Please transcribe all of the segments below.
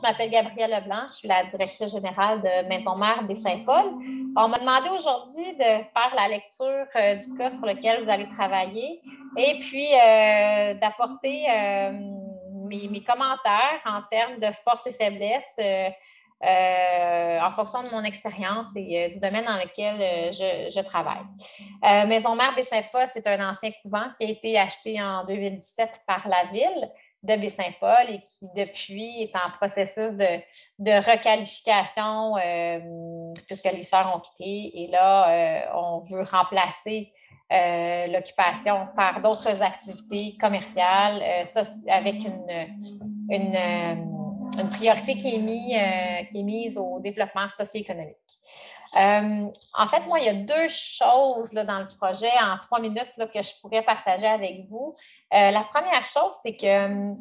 m'appelle Gabrielle Leblanc, je suis la directrice générale de Maison Mère Baie-Saint-Paul. On m'a demandé aujourd'hui de faire la lecture du cas sur lequel vous allez travailler et puis d'apporter mes commentaires en termes de forces et faiblesses en fonction de mon expérience et du domaine dans lequel je travaille. Maison Mère Baie-Saint-Paul, c'est un ancien couvent qui a été acheté en 2017 par la ville de Baie-Saint-Paul et qui, depuis, est en processus de requalification puisque les sœurs ont quitté. Et là, on veut remplacer l'occupation par d'autres activités commerciales avec une priorité qui est mise au développement socio-économique. En fait, moi, il y a deux choses là, dans le projet en 3 minutes là, que je pourrais partager avec vous. La première chose, c'est que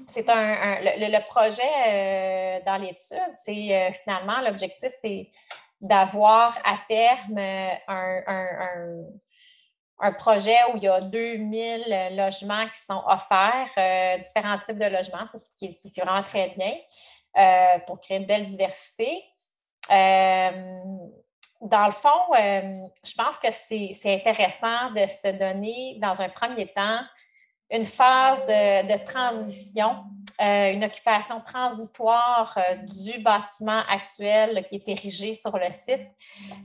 c'est le projet dans l'étude, c'est finalement, l'objectif, c'est d'avoir à terme un projet où il y a 2000 logements qui sont offerts, différents types de logements, ce qui est vraiment très bien pour créer une belle diversité. Dans le fond, je pense que c'est intéressant de se donner, dans un premier temps, une phase de transition, une occupation transitoire du bâtiment actuel là, qui est érigé sur le site.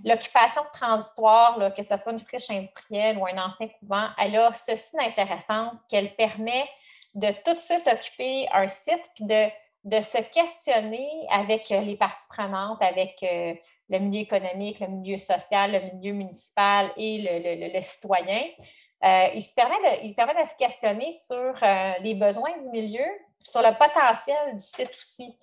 L'occupation transitoire, là, que ce soit une friche industrielle ou un ancien couvent, elle a ceci d'intéressant qu'elle permet de tout de suite occuper un site puis de se questionner avec les parties prenantes, avec le milieu économique, le milieu social, le milieu municipal et le citoyen. Il permet de se questionner sur les besoins du milieu, sur le potentiel du site aussi.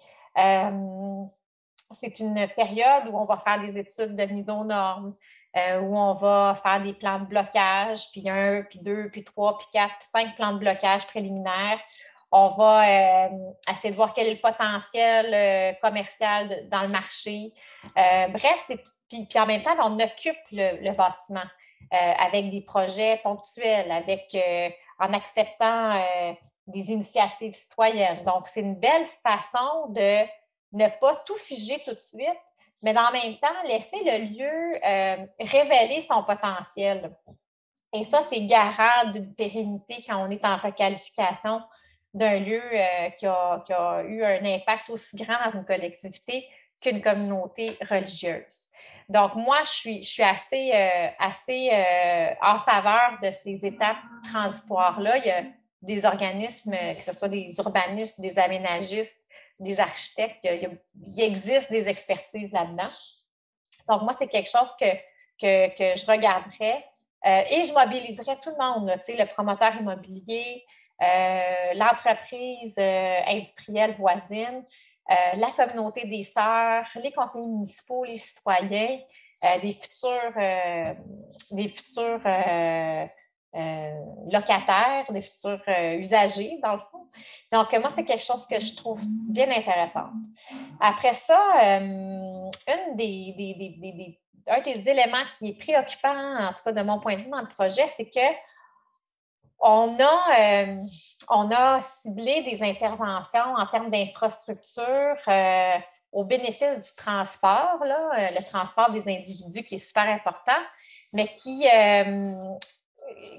C'est une période où on va faire des études de mise aux normes, où on va faire des plans de blocage, puis 1, puis 2, puis 3, puis 4, puis 5 plans de blocage préliminaires. On va essayer de voir quel est le potentiel commercial dans le marché. Bref, puis en même temps, on occupe le bâtiment avec des projets ponctuels, en acceptant des initiatives citoyennes. Donc, c'est une belle façon de ne pas tout figer tout de suite, mais en même temps, laisser le lieu révéler son potentiel. Et ça, c'est garant d'une pérennité quand on est en requalification d'un lieu qui a eu un impact aussi grand dans une collectivité qu'une communauté religieuse. Donc, moi, je suis assez en faveur de ces étapes transitoires-là. Il y a des organismes, que ce soit des urbanistes, des aménagistes, des architectes, il existe des expertises là-dedans. Donc, moi, c'est quelque chose que je regarderais et je mobiliserais tout le monde, là, le promoteur immobilier, l'entreprise industrielle voisine, la communauté des sœurs, les conseillers municipaux, les citoyens, des futurs locataires, des futurs usagers, dans le fond. Donc, moi, c'est quelque chose que je trouve bien intéressant. Après ça, un des éléments qui est préoccupant, en tout cas de mon point de vue dans le projet, c'est que on a ciblé des interventions en termes d'infrastructure au bénéfice du transport, là, le transport des individus qui est super important, mais qui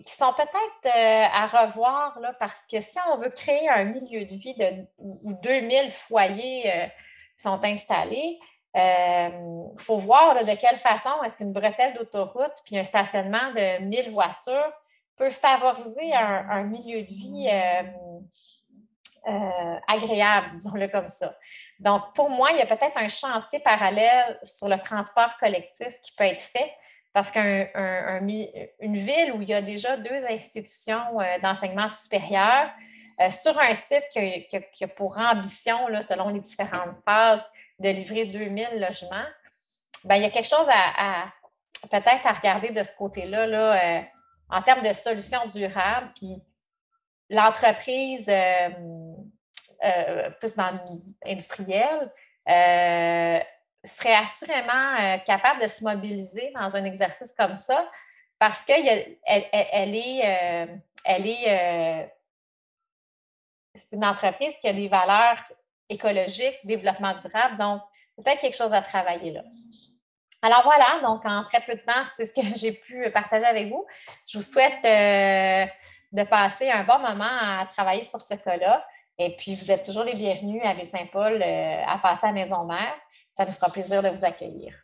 sont peut-être à revoir là, parce que si on veut créer un milieu de vie où 2000 foyers sont installés, il faut voir là, de quelle façon est-ce qu'une bretelle d'autoroute puis un stationnement de 1000 voitures peut favoriser un milieu de vie agréable, disons-le comme ça. Donc, pour moi, il y a peut-être un chantier parallèle sur le transport collectif qui peut être fait parce qu'une ville où il y a déjà 2 institutions d'enseignement supérieur sur un site qui a pour ambition, là, selon les différentes phases, de livrer 2000 logements, bien, il y a quelque chose peut-être à regarder de ce côté-là, là, en termes de solutions durables, puis l'entreprise plus dans l'industriel serait assurément capable de se mobiliser dans un exercice comme ça parce qu'elle c'est une entreprise qui a des valeurs écologique, développement durable. Donc, peut-être quelque chose à travailler là. Alors voilà, donc en très peu de temps, c'est ce que j'ai pu partager avec vous. Je vous souhaite de passer un bon moment à travailler sur ce cas-là. Et puis, vous êtes toujours les bienvenus à Baie-Saint-Paul à passer à Maison Mère. Ça nous fera plaisir de vous accueillir.